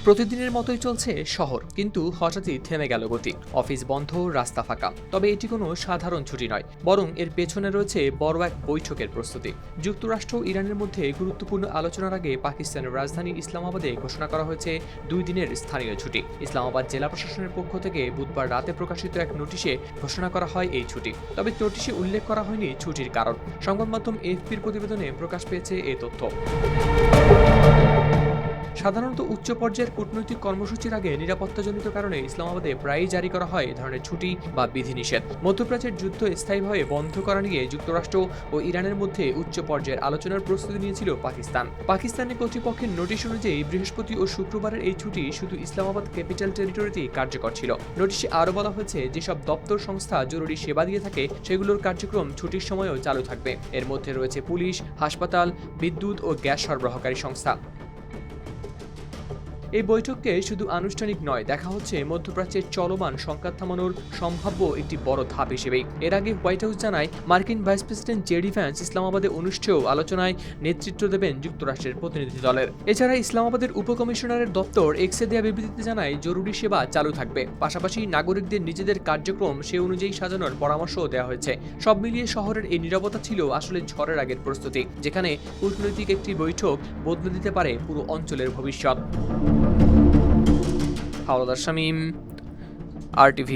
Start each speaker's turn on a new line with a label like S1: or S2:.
S1: প্রতিদিনের মতোই চলছে শহর, কিন্তু হঠাৎই থেমে গেল গতি। অফিস বন্ধ, রাস্তা ফাঁকা। তবে এটি কোনো সাধারণ ছুটি নয়, বরং এর পেছনে রয়েছে বড় এক বৈঠকের প্রস্তুতি। যুক্তরাষ্ট্র ও ইরানের মধ্যে গুরুত্বপূর্ণ আলোচনার আগে পাকিস্তানের রাজধানী ইসলামাবাদে ঘোষণা করা হয়েছে 2 দিনের স্থানীয় ছুটি। ইসলামাবাদ জেলা প্রশাসনের পক্ষ থেকে বুধবার রাতে প্রকাশিত এক নোটিশে ঘোষণা করা হয় এই ছুটি। তবে নোটিশে উল্লেখ করা হয়নি ছুটির কারণ। সংবাদ মাধ্যম এএফপির প্রতিবেদনে প্রকাশ পেয়েছে এই তথ্য। সাধারণত উচ্চ পর্যায়ের কূটনৈতিক কর্মসূচির আগে নিরাপত্তাজনিত কারণে ইসলামাবাদে প্রায়ই জারি করা হয় এ ধরনের ছুটি বা বিধিনিষেধ। মধ্যপ্রাচ্যের যুদ্ধ স্থায়ীভাবে বন্ধ করা নিয়ে যুক্তরাষ্ট্র ও ইরানের মধ্যে উচ্চ পর্যায়ের আলোচনার প্রস্তুতি নিয়েছিল পাকিস্তান। পাকিস্তানের কর্তৃপক্ষের নোটিশ অনুযায়ী বৃহস্পতি ও শুক্রবারের এই ছুটি শুধু ইসলামাবাদ ক্যাপিটাল টেরিটরিতেই কার্যকর ছিল। নোটিশে আরও বলা হয়েছে, যেসব দপ্তর সংস্থা জরুরি সেবা দিয়ে থাকে সেগুলোর কার্যক্রম ছুটির সময়ও চালু থাকবে। এর মধ্যে রয়েছে পুলিশ, হাসপাতাল, বিদ্যুৎ ও গ্যাস সরবরাহকারী সংস্থা। এই বৈঠককে শুধু আনুষ্ঠানিক নয়, দেখা হচ্ছে মধ্যপ্রাচ্যের চলমান সংঘাত থামানোর সম্ভাব্য একটি বড় ধাপ হিসেবেই। এর আগে হোয়াইট হাউস জানায়, মার্কিন ভাইস প্রেসিডেন্ট জেডি ভ্যান্স ইসলামাবাদে অনুষ্ঠেয় আলোচনায় নেতৃত্ব দেবেন যুক্তরাষ্ট্রের প্রতিনিধি দলের। এছাড়া ইসলামাবাদের উপকমিশনারের দপ্তর এক্সে দেয়া বিবৃতিতে জানায়, জরুরি সেবা চালু থাকবে, পাশাপাশি নাগরিকদের নিজেদের কার্যক্রম সে অনুযায়ী সাজানোর পরামর্শও দেওয়া হয়েছে। সব মিলিয়ে শহরের এই নীরবতা ছিল আসলে ঝড়ের আগের প্রস্তুতি, যেখানে কূটনৈতিক একটি বৈঠক বদলে দিতে পারে পুরো অঞ্চলের ভবিষ্যৎ। হাওলাদার শামীম, RTV।